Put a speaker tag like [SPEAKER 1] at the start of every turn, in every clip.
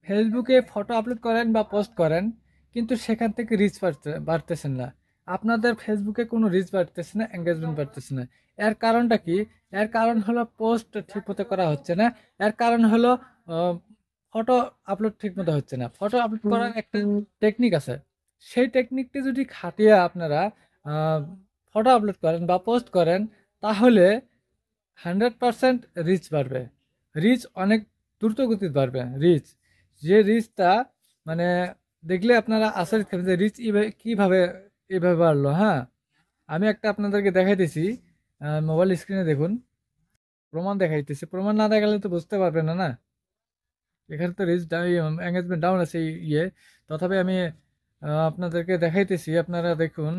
[SPEAKER 1] ফেসবুকে photo upload করেন বা পোস্ট করেন, কিন্তু সেখান থেকে রিচ বাড়তেছেন না। আপনাদের ফেসবুকে কোনো রিচ বাড়তেছে না, এঙ্গেজমেন্ট বাড়তেছে না। এর কারণটা কি? এর কারণ হলো পোস্ট ঠিক মতো করা হচ্ছে না। এর কারণ হলো ফটো আপলোড ঠিক মতো হচ্ছে না। ফটো আপলোড করার একটা টেকনিক আছে। সেই টেকনিকটি যদি খাটিয়ে আপনারা ফটো আপলোড করেন বা পোস্ট করেন, তাহলে 100% রিচ বাড়বে। রিচ অনেক দ্রুত গতিতে বাড়বে। রিচ, যে রিচটা মানে দেখলে আপনারা আশ্চর্য খাবেন যে রিচ কিভাবে এভাবে বাড়লো। হ্যাঁ, আমি একটা আপনাদেরকে দেখাইতেছি, মোবাইল স্ক্রিনে দেখুন, প্রমাণ দেখাইতেছি। প্রমাণ না দেখালে তো বুঝতে পারবেন না না। এখানে তো রিচ এঙ্গেজমেন্ট ডাউন আছে ইয়ে, তথাপি আমি আপনাদেরকে দেখাইতেছি, আপনারা দেখুন।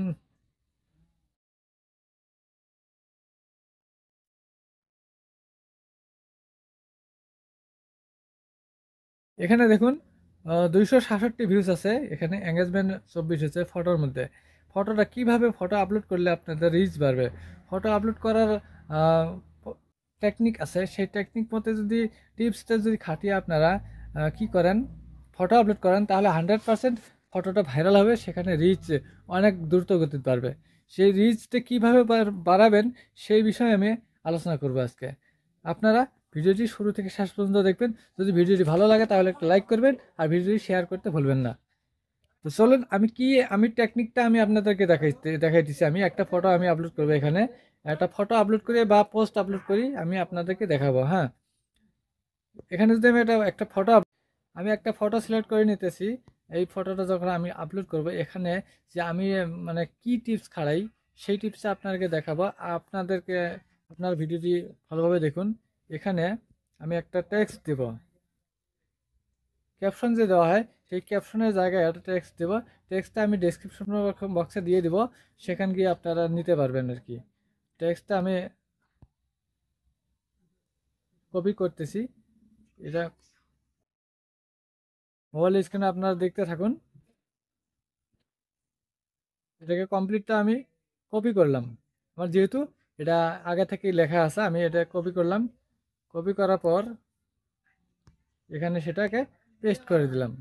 [SPEAKER 1] এখানে দেখুন 266 ভিউজ আছে, এখানে এঙ্গেজমেন্ট 24 হচ্ছে ফটোর মধ্যে। ফটোটা কিভাবে ফটো আপলোড করলে আপনাদের রিচ বাড়বে, ফটো আপলোড করার টেকনিক আছে। সেই টেকনিক মতে যদি টিপসটা যদি খাটিয়ে আপনারা কি করেন, ফটো আপলোড করেন, তাহলে 100% ফটোটা ভাইরাল হবে, সেখানে রিচ অনেক দ্রুত গতিতে বাড়বে। সেই রিচটা কিভাবে বাড়াবেন সেই বিষয়ে আমি আলোচনা করব আজকে। আপনারা ভিডিওটি শুরু থেকে শেষ পর্যন্ত দেখবেন। যদি ভিডিওটি ভালো লাগে তাহলে একটা লাইক করবেন, আর ভিডিওটি শেয়ার করতে ভুলবেন না। তো চলুন, আমি টেকনিকটা আমি আপনাদেরকে দেখাইতেছি। আমি একটা ফটো আমি আপলোড করবো এখানে, একটা ফটো আপলোড করি বা পোস্ট আপলোড করি, আমি আপনাদেরকে দেখাবো। হ্যাঁ, এখানে যদি আমি আমি একটা ফটো সিলেক্ট করে নিতেছি। এই ফটোটা যখন আমি আপলোড করব, এখানে যে আমি মানে কি টিপস খাড়াই, সেই টিপসটা আপনাদেরকে দেখাবো। আপনাদেরকে আপনার ভিডিওটি ভালোভাবে দেখুন। এখানে আমি একটা টেক্সট দেব, ক্যাপশন যে দেওয়া হয় সেই ক্যাপশনের জায়গায় একটা টেক্সট দেবো। টেক্সটটা আমি ডেসক্রিপশন বক্সে দিয়ে দিব, সেখান গিয়ে আপনারা নিতে পারবেন আর কি। টেক্সটটা আমি কপি করতেছি। এটা মোবাইল স্ক্রিনে আপনারা দেখতে থাকুন। এটাকে কমপ্লিটটা আমি কপি করলাম। আমার যেহেতু এটা আগে থেকেই লেখা আছে, আমি এটা কপি করলাম। কপি করার পর এখানে সেটাকে পেস্ট করে দিলাম।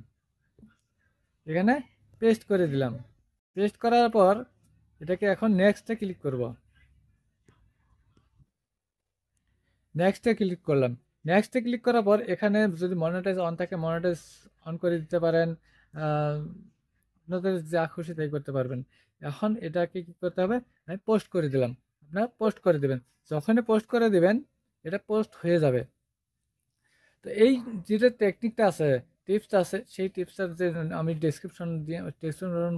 [SPEAKER 1] এখানে পেস্ট করে দিলাম। পেস্ট করার পর এটাকে এখন নেক্সটে ক্লিক করব। নেক্সটে ক্লিক করলাম। নেক্সটে ক্লিক করার পর এখানে যদি মনিটাইজ অন থাকে, মনিটাইজ অন করে দিতে পারেন। আপনাদের যা খুশি তাই করতে পারবেন। এখন এটাকে কি করতে হবে, আমি পোস্ট করে দিলাম। আপনারা পোস্ট করে দেবেন। যখনই পোস্ট করে দিবেন, এটা পোস্ট হয়ে যাবে। তো এই যেটা টেকনিকটা আছে, টিপসটা আছে, সেই টিপসটা যে আমি ডেসক্রিপশন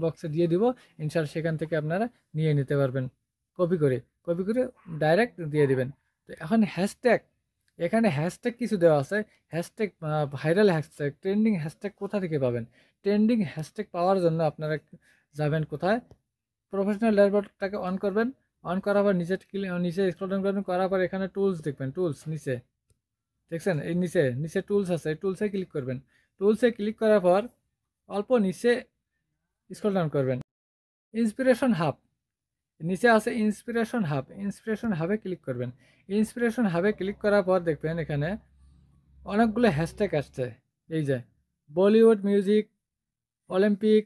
[SPEAKER 1] বক্সে দিয়ে দিব, ইনশাআল্লাহ সেখান থেকে আপনারা নিয়ে নিতে পারবেন। কপি করে কপি করে ডাইরেক্ট দিয়ে দিবেন। তো এখন হ্যাশট্যাগ, এখানে হ্যাশট্যাগ কিছু দেওয়া আছে। Hashtag, viral hashtag, trending hashtag কোথা থেকে পাবেন? ট্রেন্ডিং হ্যাশট্যাগ পাওয়ার জন্য আপনারা যাবেন কোথায়, প্রফেশনাল ড্যাশবোর্ডটাকে অন করবেন। অন করার পর নিচে স্ক্রল ডাউন করবেন, করার পর এখানে টুলস দেখবেন। টুলস নিচে দেখছেন, এই নিচে নিচে টুলস আছে, টুলসে ক্লিক করবেন। টুলসে ক্লিক করার পর অল্প নিচে স্ক্রল ডাউন করবেন। ইন্সপিরেশন হাব, নিচে আছে ইন্সপিরেশন হাব। ইন্সপিরেশন হাবে ক্লিক করবেন। ইন্সপিরেশন হাবে ক্লিক করার পর দেখবেন এখানে অনেকগুলো হ্যাশট্যাগ আসছে। এই যে বলিউড মিউজিক, অলিম্পিক,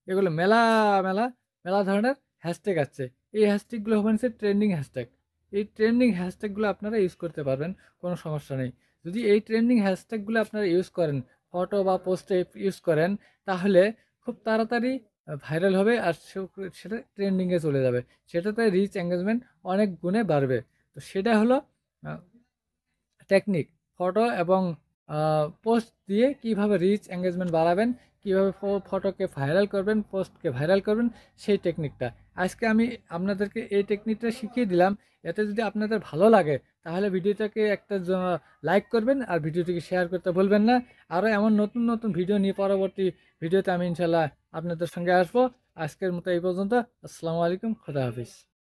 [SPEAKER 1] এগুলো মেলা মেলা মেলা ধরনের হ্যাশট্যাগ আছে। এই হ্যাশট্যাগুলো হচ্ছে ট্রেন্ডিং হ্যাশট্যাগ। এই ট্রেন্ডিং হ্যাশট্যাগুলো আপনারা ইউজ করতে পারবেন, কোনো সমস্যা নেই। যদি এই ট্রেন্ডিং হ্যাশট্যাগুলো আপনারা ইউজ করেন, ফটো বা পোস্টে ইউজ করেন, তাহলে খুব তাড়াতাড়ি ভাইরাল হবে, আর সেটা ট্রেন্ডিংয়ে চলে যাবে। সেটাতে রিচ এঙ্গেজমেন্ট অনেক গুণে বাড়বে। তো সেটা হলো টেকনিক। ফটো এবং পোস্ট দিয়ে কিভাবে রিচ এঙ্গেজমেন্ট বাড়াবেন, কিভাবে ফটোকে ভাইরাল করবেন, পোস্টকে ভাইরাল করবেন, সেই টেকনিকটা আজকে আমি আপনাদেরকে এই টেকনিকটা শিখিয়ে দিলাম। এতে যদি আপনাদের ভালো লাগে তাহলে ভিডিওটাকে একটা লাইক করবেন, আর ভিডিওটিকে শেয়ার করতে ভুলবেন না। আরও এমন নতুন নতুন ভিডিও নিয়ে পরবর্তী ভিডিওতে আমি ইনশাল্লাহ আপনাদের সঙ্গে আসবো। আজকের মতো এই পর্যন্ত। আসসালামু আলাইকুম, খোদা হাফিজ।